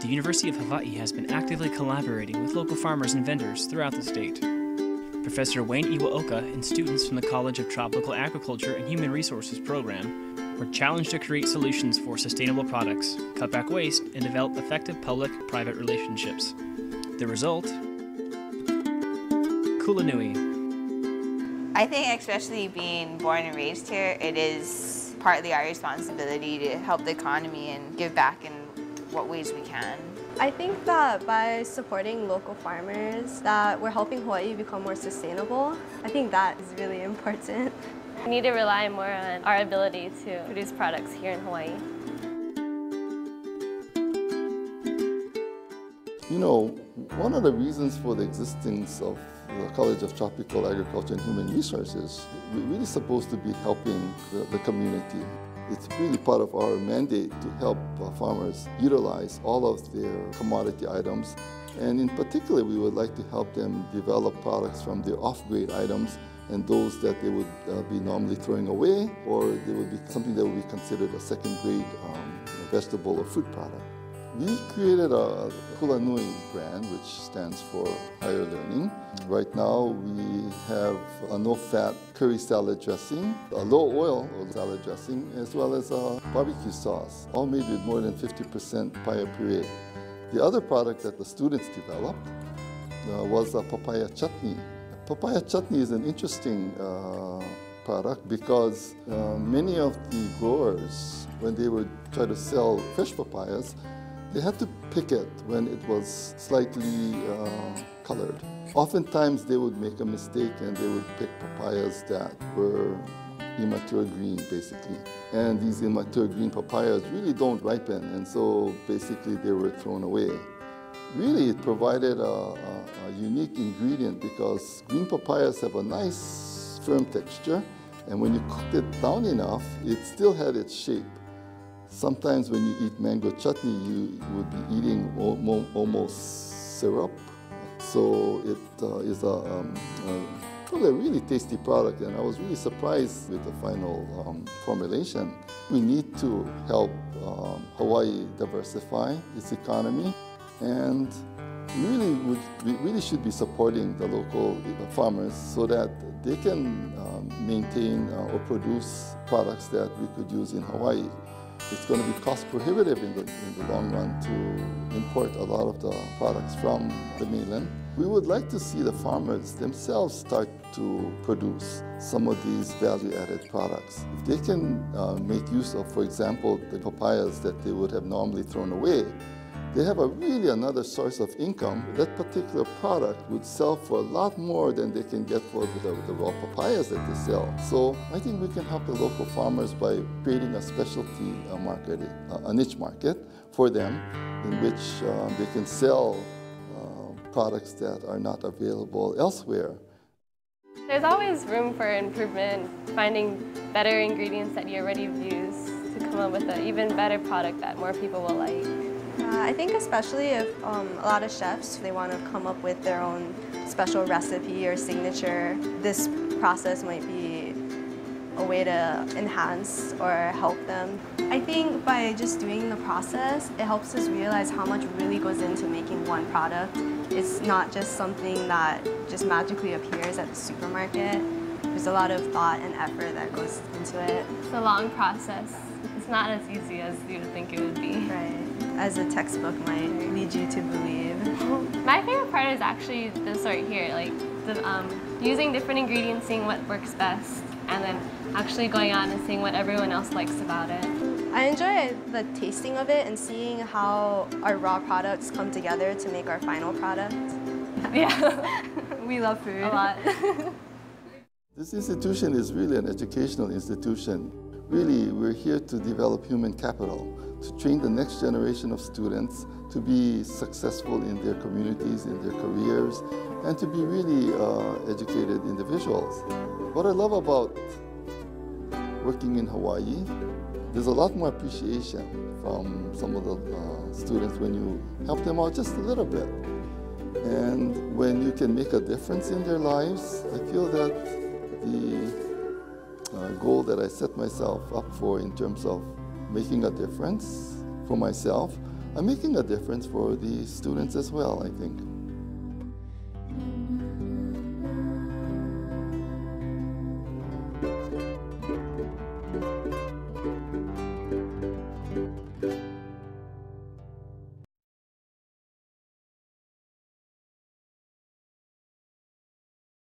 the University of Hawaii has been actively collaborating with local farmers and vendors throughout the state. Professor Wayne Iwaoka and students from the College of Tropical Agriculture and Human Resources program were challenged to create solutions for sustainable products, cut back waste, and develop effective public-private relationships. The result? Kulanui. I think especially being born and raised here, it is partly our responsibility to help the economy and give back in what ways we can. I think that by supporting local farmers that we're helping Hawaii become more sustainable. I think that is really important. We need to rely more on our ability to produce products here in Hawaii. You know, one of the reasons for the existence of the College of Tropical Agriculture and Human Resources, we're really supposed to be helping the community. It's really part of our mandate to help farmers utilize all of their commodity items. And in particular, we would like to help them develop products from their off-grade items and those that they would be normally throwing away, or they would be something that would be considered a second-grade vegetable or fruit product. We created a Kulanui brand, which stands for higher learning. Right now, we have a no-fat curry salad dressing, a low-oil salad dressing, as well as a barbecue sauce, all made with more than 50% papaya puree. The other product that the students developed was a papaya chutney. Papaya chutney is an interesting product because many of the growers, when they would try to sell fresh papayas, they had to pick it when it was slightly colored. Oftentimes they would make a mistake and they would pick papayas that were immature green, basically. And these immature green papayas really don't ripen, and so basically they were thrown away. Really, it provided a unique ingredient because green papayas have a nice firm texture, and when you cooked it down enough, it still had its shape. Sometimes when you eat mango chutney, you would be eating almost syrup. So it is probably a really tasty product, and I was really surprised with the final formulation. We need to help Hawaii diversify its economy, and we really should be supporting the local farmers so that they can maintain or produce products that we could use in Hawaii. It's going to be cost prohibitive in the long run to import a lot of the products from the mainland. We would like to see the farmers themselves start to produce some of these value-added products. If they can make use of, for example, the papayas that they would have normally thrown away, they have really another source of income. That particular product would sell for a lot more than they can get for the raw papayas that they sell. So I think we can help the local farmers by creating a specialty market, a niche market for them, in which they can sell products that are not available elsewhere. There's always room for improvement, finding better ingredients that you already use to come up with an even better product that more people will like. I think especially if a lot of chefs, they want to come up with their own special recipe or signature, this process might be a way to enhance or help them. I think by just doing the process, it helps us realize how much really goes into making one product. It's not just something that just magically appears at the supermarket. There's a lot of thought and effort that goes into it. It's a long process. It's not as easy as you would think it would be. Right. As a textbook might lead you to believe. My favorite part is actually this right here, like using different ingredients, seeing what works best, and then actually going on and seeing what everyone else likes about it. I enjoy the tasting of it and seeing how our raw products come together to make our final product. Yeah. We love food. A lot. This institution is really an educational institution. Really, we're here to develop human capital, to train the next generation of students to be successful in their communities, in their careers, and to be really educated individuals. What I love about working in Hawaii, there's a lot more appreciation from some of the students when you help them out just a little bit. And when you can make a difference in their lives, I feel that the goal that I set myself up for in terms of making a difference for myself I'm making a difference for the students as well, I think.